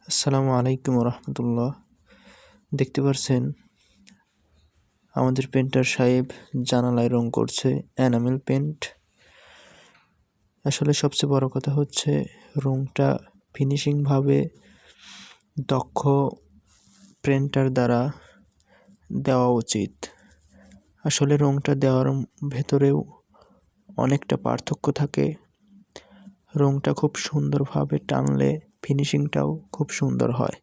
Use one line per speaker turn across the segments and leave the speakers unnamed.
আসসালামু আলাইকুম রহমতুল্লাহ। দেখতে পাচ্ছেন আমাদের পেন্টার সাহেব জানালায় রং করছে এনামেল পেন্ট। আসলে সবচেয়ে বড় কথা হচ্ছে রংটা ফিনিশিংভাবে দক্ষ পেন্টার দ্বারা দেওয়া উচিত। আসলে রংটা দেওয়ার ভেতরেও অনেকটা পার্থক্য থাকে। রংটা খুব সুন্দরভাবে টানলে ফিনিশিংটাও খুব সুন্দর হয়।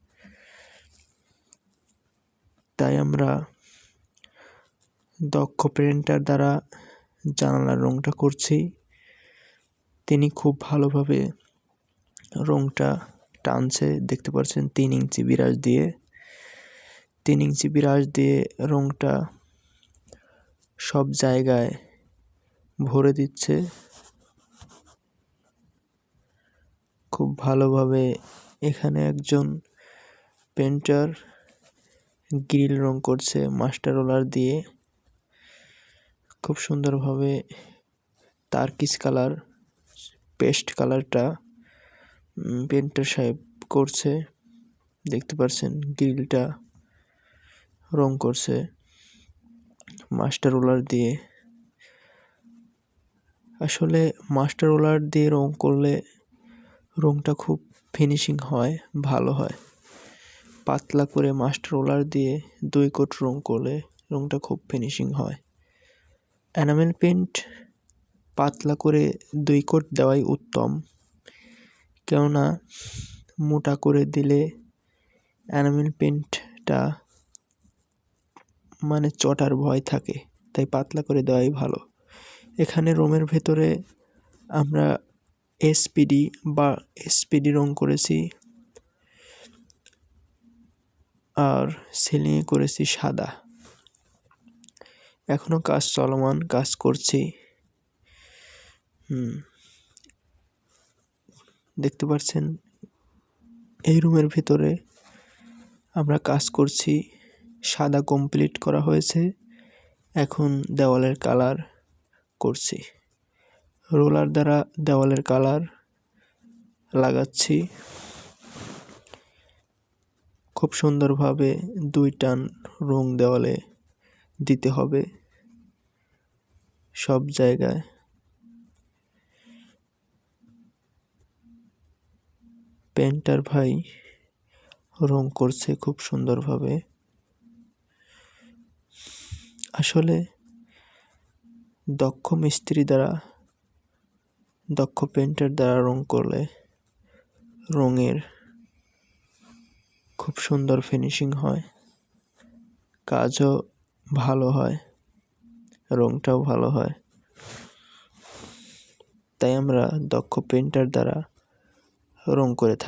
তাই আমরা দক্ষ পেন্টার দ্বারা জানালার রংটা করছি। তিনি খুব ভালোভাবে রংটা টানছে, দেখতে পাচ্ছেন 3 ইঞ্চি বিরাজ দিয়ে 3 ইঞ্চি বিরাজ দিয়ে রংটা সব জায়গায় ভরে দিচ্ছে। খুব ভালোভাবে এখানে একজন পেন্টার গ্রিল রং করছে মাস্টার রোলার দিয়ে। খুব সুন্দরভাবে টার্কিশ কালার পেস্ট কালারটা পেন্টার সাহেব করছে। দেখতে পাচ্ছেন গ্রিলটা রং করছে মাস্টার রোলার দিয়ে। আসলে মাস্টার রোলার দিয়ে রং করলে রংটা খুব ফিনিশিং হয়, ভালো হয়। পাতলা করে মাস্টার রোলার দিয়ে 2 কোট রং করলে রংটা খুব ফিনিশিং হয়। এনামেল পেন্ট পাতলা করে 2 কোট দেওয়াই উত্তম, কেননা মোটা করে দিলে এনামেল পেন্টটা চটার ভয় থাকে, তাই পাতলা করে দেওয়াই ভালো। এখানে রুমের ভেতরে আমরা এসপিডি রং করেছি আর সিলিংয়ে করেছি সাদা। এখনো কাজ চলমান, কাজ করছি। দেখতে পাচ্ছেন এই রুমের ভিতরে আমরা কাজ করছি। সাদা কমপ্লিট করা হয়েছে, এখন দেওয়ালের কালার করছি। রোলার দ্বারা দেওয়ালের কালার লাগাচ্ছি। খুব সুন্দরভাবে 2 টান রং দেওয়ালে দিতে হবে সব জায়গায়। পেন্টার ভাই রং করছে খুব সুন্দরভাবে। আসলে দক্ষ মিস্ত্রি দ্বারা, দক্ষ পেন্টার দ্বারা রং করলে রঙের খুব সুন্দর ফিনিশিং হয়, কাজও ভালো হয়, রংটাও ভালো হয়। তাই আমরা দক্ষ পেন্টার দ্বারা রং করে থাকি।